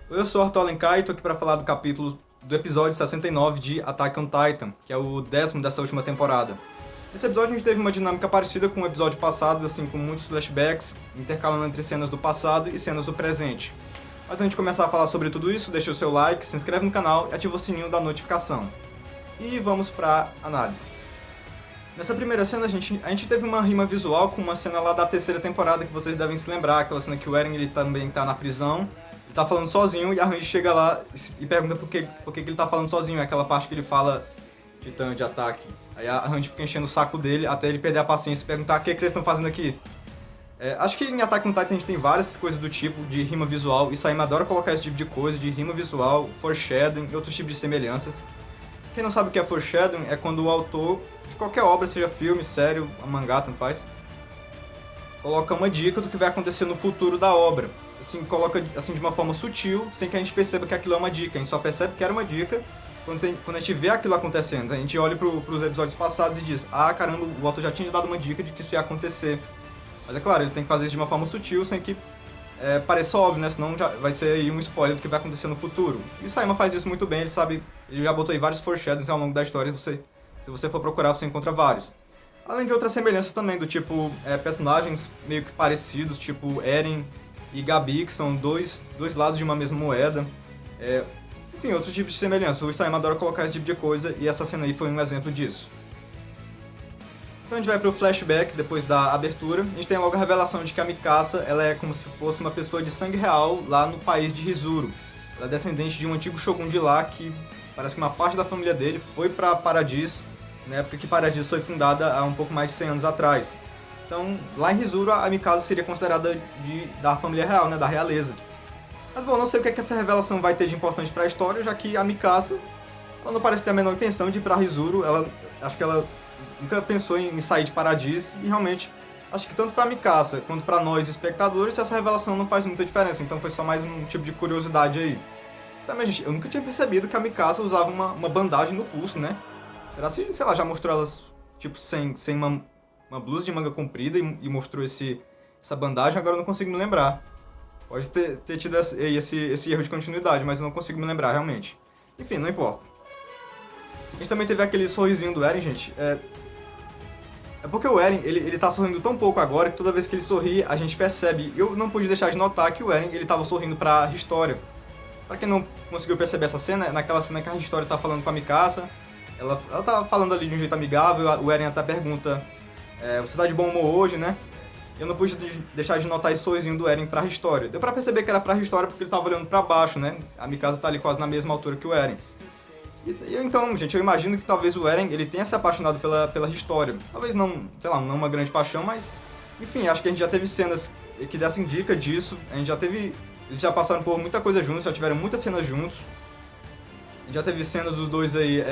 Eu sou Arthur Alencar e tô aqui para falar do episódio 69 de Attack on Titan, que é o 10º dessa última temporada. Nesse episódio a gente teve uma dinâmica parecida com o episódio passado, assim, com muitos flashbacks, intercalando entre cenas do passado e cenas do presente. Mas antes de começar a falar sobre tudo isso, deixa o seu like, se inscreve no canal e ativa o sininho da notificação. E vamos pra análise. Nessa primeira cena a gente teve uma rima visual com uma cena lá da terceira temporada que vocês devem se lembrar, aquela cena que o Eren ele também tá na prisão, ele tá falando sozinho e a Randy chega lá e pergunta por que ele tá falando sozinho, é aquela parte que ele fala Titã de ataque. Aí a Randy fica enchendo o saco dele até ele perder a paciência e perguntar o que vocês estão fazendo aqui. Acho que em Attack on Titan a gente tem várias coisas do tipo de rima visual, e Saima adora colocar esse tipo de coisa, de rima visual, foreshadowing e outros tipos de semelhanças. Quem não sabe o que é foreshadowing é quando o autor de qualquer obra, seja filme, série, mangá, tanto faz, coloca uma dica do que vai acontecer no futuro da obra. Assim, coloca assim de uma forma sutil, sem que a gente perceba que aquilo é uma dica. A gente só percebe que era uma dica quando a gente vê aquilo acontecendo. A gente olha para os episódios passados e diz: ah, caramba, o autor já tinha dado uma dica de que isso ia acontecer. Mas é claro, ele tem que fazer isso de uma forma sutil, sem que pareça óbvio, né? Senão já vai ser aí um spoiler do que vai acontecer no futuro. E o Saima faz isso muito bem, ele sabe, ele já botou aí vários foreshadows ao longo da história, se você for procurar, você encontra vários. Além de outras semelhanças também, do tipo personagens meio que parecidos, tipo Eren e Gabi, que são dois lados de uma mesma moeda. Enfim, outros tipos de semelhança. O Saima adora colocar esse tipo de coisa, e essa cena aí foi um exemplo disso. Então a gente vai pro flashback, depois da abertura. A gente tem logo a revelação de que a Mikasa ela é como se fosse uma pessoa de sangue real lá no país de Rizuru. Ela é descendente de um antigo shogun de lá que parece que uma parte da família dele foi para Paradis, na época que Paradis foi fundada há um pouco mais de 100 anos atrás. Então, lá em Rizuru, a Mikasa seria considerada da família real, né, da realeza. Mas bom, não sei o que essa revelação vai ter de importante para a história, já que a Mikasa ela não parece ter a menor intenção de ir para Rizuru. Acho que ela nunca pensou em sair de Paradis, e realmente acho que tanto para Mikasa quanto para nós espectadores essa revelação não faz muita diferença, então foi só mais um tipo de curiosidade aí. Também, gente, eu nunca tinha percebido que a Mikasa usava uma bandagem no pulso, né? Será que, sei lá, já mostrou elas tipo sem uma blusa de manga comprida e mostrou essa bandagem? Agora eu não consigo me lembrar. Pode ter tido esse erro de continuidade, mas eu não consigo me lembrar realmente. Enfim, não importa. A gente também teve aquele sorrisinho do Eren, gente. É porque o Eren, ele tá sorrindo tão pouco agora que toda vez que ele sorri, a gente percebe. Eu não pude deixar de notar que o Eren, ele tava sorrindo pra História. Pra quem não conseguiu perceber essa cena, é naquela cena que a História tá falando com a Mikasa. Ela tá falando ali de um jeito amigável, o Eren até pergunta: você tá de bom humor hoje, né? Eu não pude deixar de notar esse sorrisinho do Eren pra História. Deu pra perceber que era pra História porque ele tava olhando pra baixo, né? A Mikasa tá ali quase na mesma altura que o Eren. Então, gente, eu imagino que talvez o Eren ele tenha se apaixonado pela história. Talvez não, sei lá, não uma grande paixão, mas enfim, acho que a gente já teve cenas que dessem dica disso. A gente já teve, eles já passaram por muita coisa juntos, já tiveram muitas cenas juntos. A gente já teve cenas dos dois aí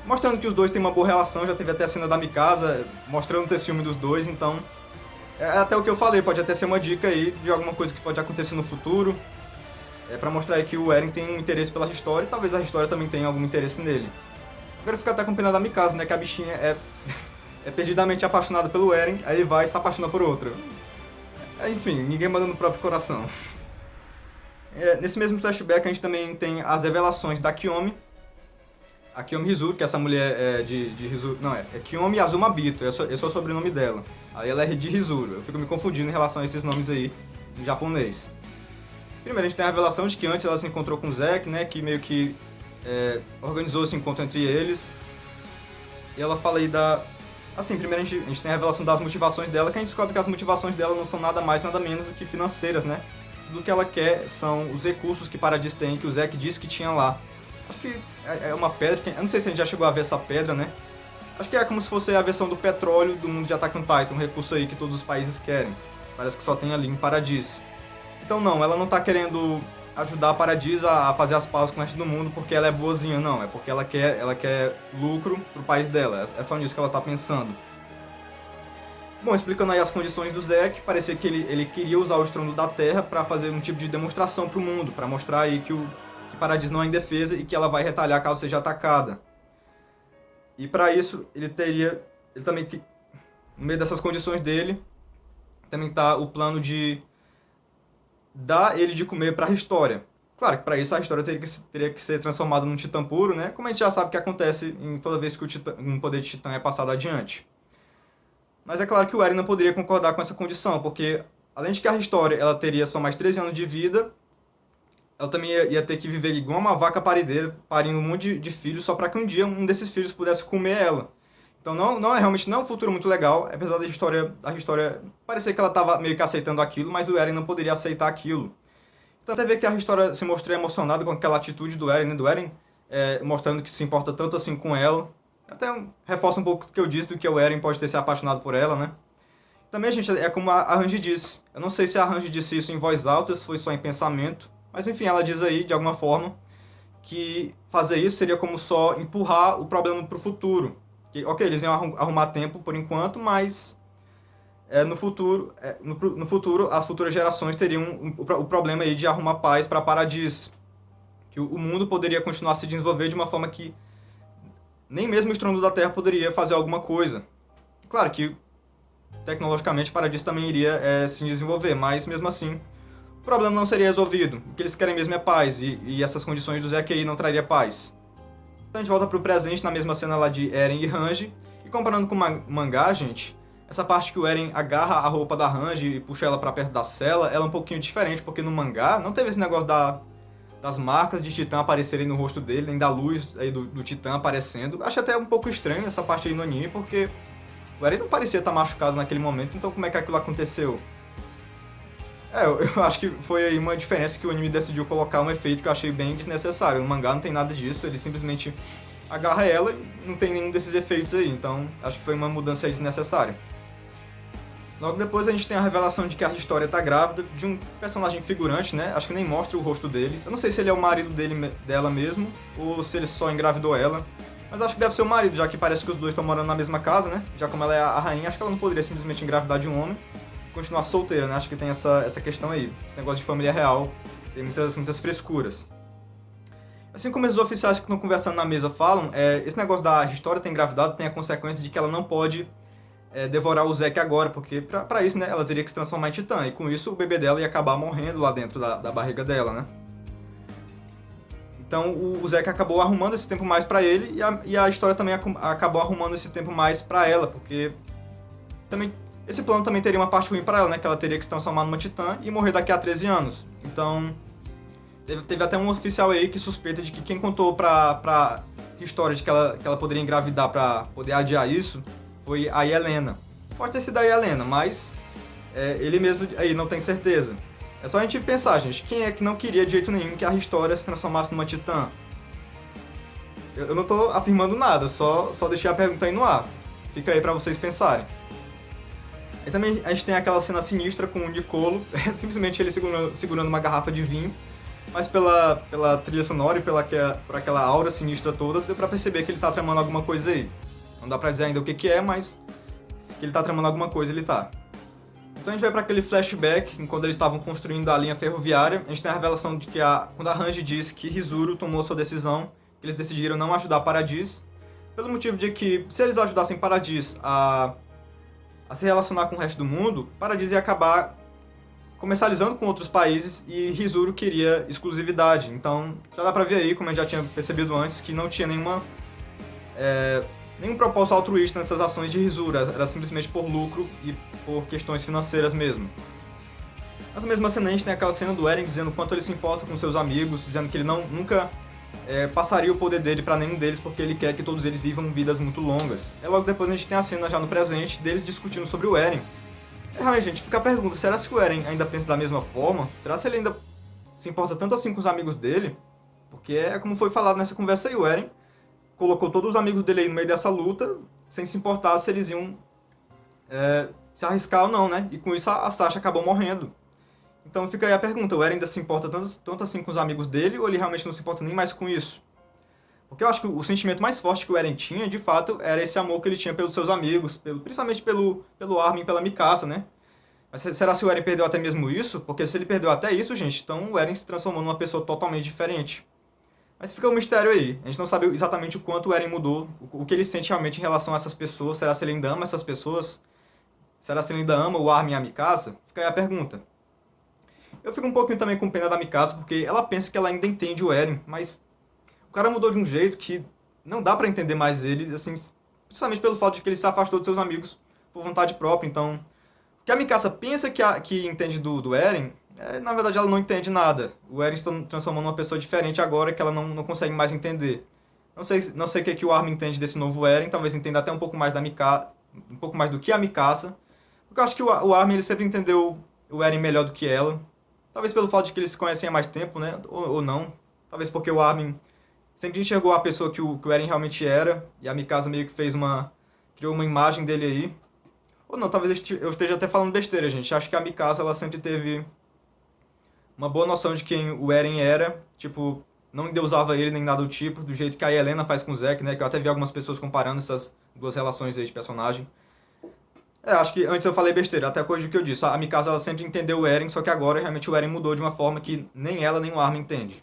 mostrando que os dois têm uma boa relação, já teve até a cena da Mikasa mostrando ter ciúme dos dois, então é até o que eu falei, pode até ser uma dica aí de alguma coisa que pode acontecer no futuro. Pra mostrar aí que o Eren tem um interesse pela história e talvez a história também tenha algum interesse nele. Agora fica até com pena da Mikasa, né? Que a bichinha é perdidamente apaixonada pelo Eren, aí vai e se apaixona por outra. Enfim, ninguém manda no próprio coração. Nesse mesmo flashback a gente também tem as revelações da Kiyomi. A Kiyomi Rizuru, que essa mulher é de Rizuru... Não, é Kiyomi Azumabito, esse é o sobrenome dela. Aí ela é de Rizuru, eu fico me confundindo em relação a esses nomes aí em japonês. Primeiro, a gente tem a revelação de que antes ela se encontrou com o Zack, né, que meio que organizou esse encontro entre eles. E ela fala aí da... Assim, primeiro a gente tem a revelação das motivações dela, que a gente descobre que as motivações dela não são nada mais, nada menos do que financeiras, né? Tudo que ela quer são os recursos que Paradis tem, que o Zack disse que tinha lá. Acho que é uma pedra, eu não sei se a gente já chegou a ver essa pedra, né? Acho que é como se fosse a versão do petróleo do mundo de Attack on Titan, um recurso aí que todos os países querem. Parece que só tem ali em Paradis. Então não, ela não tá querendo ajudar a Paradis a fazer as pazes com o resto do mundo porque ela é boazinha, não. É porque ela quer lucro pro país dela. É só nisso que ela tá pensando. Bom, explicando aí as condições do Zack, parecia que ele queria usar o estrondo da Terra para fazer um tipo de demonstração pro mundo, para mostrar aí que Paradis não é indefesa e que ela vai retalhar caso seja atacada. E para isso, ele também, no meio dessas condições dele, também tá o plano dá ele de comer para a História. Claro que para isso a História teria que ser transformada num Titã puro, né? Como a gente já sabe que acontece em toda vez que um poder de Titã é passado adiante. Mas é claro que o Eren não poderia concordar com essa condição, porque além de que a História ela teria só mais 13 anos de vida, ela também ia ter que viver igual uma vaca parideira, parindo um monte de filhos, só para que um dia um desses filhos pudesse comer ela. Então não é realmente não é um futuro muito legal, apesar da história parecer que ela estava meio que aceitando aquilo, mas o Eren não poderia aceitar aquilo. Então até ver que a história se mostrou emocionada com aquela atitude do Eren, né, mostrando que se importa tanto assim com ela. Até reforça um pouco o que eu disse, do que o Eren pode ter se apaixonado por ela, né? Também, gente, é como a Ranji disse. Eu não sei se a Ranji disse isso em voz alta ou se foi só em pensamento, mas enfim, ela diz aí, de alguma forma, que fazer isso seria como só empurrar o problema para o futuro. Que, ok, eles iam arrumar tempo por enquanto, mas no futuro, as futuras gerações teriam o problema aí de arrumar paz para Paradis. Que o mundo poderia continuar a se desenvolver de uma forma que nem mesmo o estrondo da Terra poderia fazer alguma coisa. Claro que, tecnologicamente, Paradis também iria se desenvolver, mas mesmo assim, o problema não seria resolvido. O que eles querem mesmo é paz, e essas condições do Zeke aí não traria paz. Então a gente volta pro presente na mesma cena lá de Eren e Ranji. E comparando com o mangá, gente, essa parte que o Eren agarra a roupa da Ranji e puxa ela pra perto da cela, ela é um pouquinho diferente, porque no mangá não teve esse negócio das marcas de Titã aparecerem no rosto dele, nem da luz aí do Titã aparecendo. Acho até um pouco estranho essa parte aí no anime, porque o Eren não parecia estar machucado naquele momento, então como é que aquilo aconteceu? Eu acho que foi aí uma diferença que o anime decidiu colocar um efeito que eu achei bem desnecessário. No mangá não tem nada disso, ele simplesmente agarra ela e não tem nenhum desses efeitos aí, então acho que foi uma mudança aí desnecessária. Logo depois a gente tem a revelação de que a História tá grávida de um personagem figurante, né? Acho que nem mostra o rosto dele. Eu não sei se ele é o marido dela mesmo, ou se ele só engravidou ela. Mas acho que deve ser o marido, já que parece que os dois estão morando na mesma casa, né? Já como ela é a rainha, acho que ela não poderia simplesmente engravidar de um homem e continuar solteira, né? Acho que tem essa questão aí. Esse negócio de família real tem muitas frescuras. Assim como os oficiais que estão conversando na mesa falam, esse negócio da História ter engravidado tem a consequência de que ela não pode devorar o Zeke agora, porque pra isso, né, ela teria que se transformar em Titã, e com isso o bebê dela ia acabar morrendo lá dentro da barriga dela, né? Então o Zeke acabou arrumando esse tempo mais pra ele, e a História também acabou arrumando esse tempo mais pra ela, porque também esse plano também teria uma parte ruim pra ela, né, que ela teria que se transformar numa Titã e morrer daqui a 13 anos. Então teve até um oficial aí que suspeita de que quem contou pra História de que ela poderia engravidar pra poder adiar isso foi a Helena. Pode ter sido a Helena, mas ele mesmo aí não tem certeza. É só a gente pensar, gente, quem é que não queria de jeito nenhum que a História se transformasse numa Titã? Eu não tô afirmando nada, só deixei a pergunta aí no ar. Fica aí pra vocês pensarem. E também a gente tem aquela cena sinistra com o Nicolo, simplesmente ele segurando uma garrafa de vinho, mas pela trilha sonora e por aquela aura sinistra toda, deu pra perceber que ele tá tramando alguma coisa aí. Não dá pra dizer ainda o que é, mas que ele tá tramando alguma coisa, ele tá. Então a gente vai para aquele flashback, quando eles estavam construindo a linha ferroviária. A gente tem a revelação de que quando a Ranji disse que Rizuru tomou sua decisão, que eles decidiram não ajudar Paradis, pelo motivo de que, se eles ajudassem Paradis a se relacionar com o resto do mundo, Paradis ia acabar comercializando com outros países e Rizuru queria exclusividade. Então já dá pra ver aí, como eu já tinha percebido antes, que não tinha nenhum propósito altruísta nessas ações de Rizuru, era simplesmente por lucro e por questões financeiras mesmo. Nessa mesma cena a gente tem aquela cena do Eren dizendo o quanto ele se importa com seus amigos, dizendo que ele nunca passaria o poder dele para nenhum deles porque ele quer que todos eles vivam vidas muito longas. E logo depois a gente tem a cena já no presente deles discutindo sobre o Eren. Realmente, gente, fica a pergunta, será que o Eren ainda pensa da mesma forma? Será que ele ainda se importa tanto assim com os amigos dele? Porque como foi falado nessa conversa aí, o Eren colocou todos os amigos dele aí no meio dessa luta, sem se importar se eles iam se arriscar ou não, né? E com isso a Sasha acabou morrendo. Então fica aí a pergunta, o Eren ainda se importa tanto assim com os amigos dele, ou ele realmente não se importa nem mais com isso? Porque eu acho que o sentimento mais forte que o Eren tinha, de fato, era esse amor que ele tinha pelos seus amigos, principalmente pelo Armin e pela Mikasa, né? Mas será que o Eren perdeu até mesmo isso? Porque se ele perdeu até isso, gente, então o Eren se transformou numa pessoa totalmente diferente. Mas fica um mistério aí. A gente não sabe exatamente o quanto o Eren mudou, o que ele sente realmente em relação a essas pessoas. Será que ele ainda ama essas pessoas? Será que ele ainda ama o Armin e a Mikasa? Fica aí a pergunta. Eu fico um pouquinho também com pena da Mikasa, porque ela pensa que ela ainda entende o Eren, mas o cara mudou de um jeito que não dá pra entender mais ele, assim, principalmente pelo fato de que ele se afastou dos seus amigos por vontade própria. Então, o que a Mikasa pensa que entende do Eren, na verdade ela não entende nada. O Eren se transformou numa pessoa diferente agora que ela não consegue mais entender. Não sei o que o Armin entende desse novo Eren, talvez entenda até um pouco mais da Mikasa, um pouco mais do que a Mikasa. Porque eu acho que o Armin ele sempre entendeu o Eren melhor do que ela. Talvez pelo fato de que eles se conhecem há mais tempo, né? Ou não. Talvez porque o Armin sempre enxergou a pessoa que o Eren realmente era, e a Mikasa meio que criou uma imagem dele aí. Ou não, talvez eu esteja até falando besteira, gente. Acho que a Mikasa, ela sempre teve uma boa noção de quem o Eren era, tipo, não endeusava ele nem nada do tipo, do jeito que a Helena faz com o Zack, né? Que eu até vi algumas pessoas comparando essas duas relações aí de personagem. Acho que antes eu falei besteira, até coisa do que eu disse. A Mikasa, ela sempre entendeu o Eren, só que agora realmente o Eren mudou de uma forma que nem ela nem o Armin entende.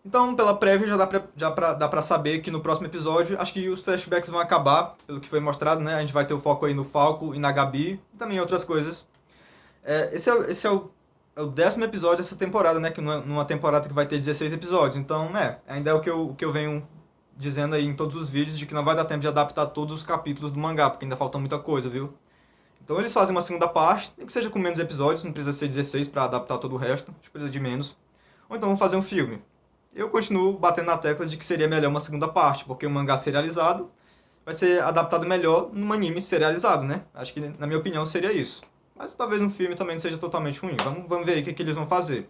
Então, pela prévia, dá pra saber que no próximo episódio, acho que os flashbacks vão acabar, pelo que foi mostrado, né? A gente vai ter o foco aí no Falco e na Gabi, e também em outras coisas. Esse é o 10º episódio dessa temporada, né? Que numa temporada que vai ter 16 episódios. Então, ainda é o que eu venho dizendo aí em todos os vídeos, de que não vai dar tempo de adaptar todos os capítulos do mangá, porque ainda falta muita coisa, viu? Então eles fazem uma segunda parte, nem que seja com menos episódios, não precisa ser 16 pra adaptar todo o resto, acho que precisa de menos. Ou então vão fazer um filme. Eu continuo batendo na tecla de que seria melhor uma segunda parte, porque o mangá serializado vai ser adaptado melhor num anime serializado, né? Acho que, na minha opinião, seria isso. Mas talvez um filme também não seja totalmente ruim. Vamos ver aí o que eles vão fazer.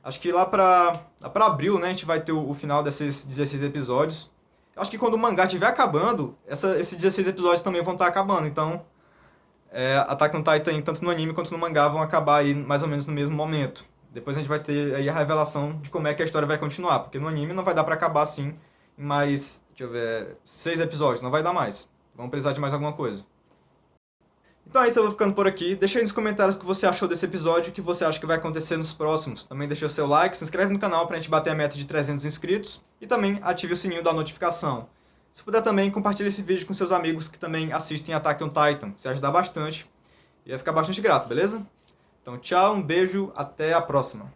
Acho que lá pra abril, né, a gente vai ter o final desses 16 episódios. Acho que quando o mangá estiver acabando, esses 16 episódios também vão estar acabando. Então, Attack on Titan, tanto no anime quanto no mangá, vão acabar aí mais ou menos no mesmo momento. Depois a gente vai ter aí a revelação de como é que a história vai continuar. Porque no anime não vai dar pra acabar assim em mais, deixa eu ver, 6 episódios. Não vai dar mais. Vamos precisar de mais alguma coisa. Então é isso, eu vou ficando por aqui. Deixa aí nos comentários o que você achou desse episódio e o que você acha que vai acontecer nos próximos. Também deixa o seu like, se inscreve no canal pra gente bater a meta de 300 inscritos. E também ative o sininho da notificação. Se puder também, compartilhe esse vídeo com seus amigos que também assistem Attack on Titan. Isso ajuda bastante. E vai ficar bastante grato, beleza? Então tchau, um beijo, até a próxima.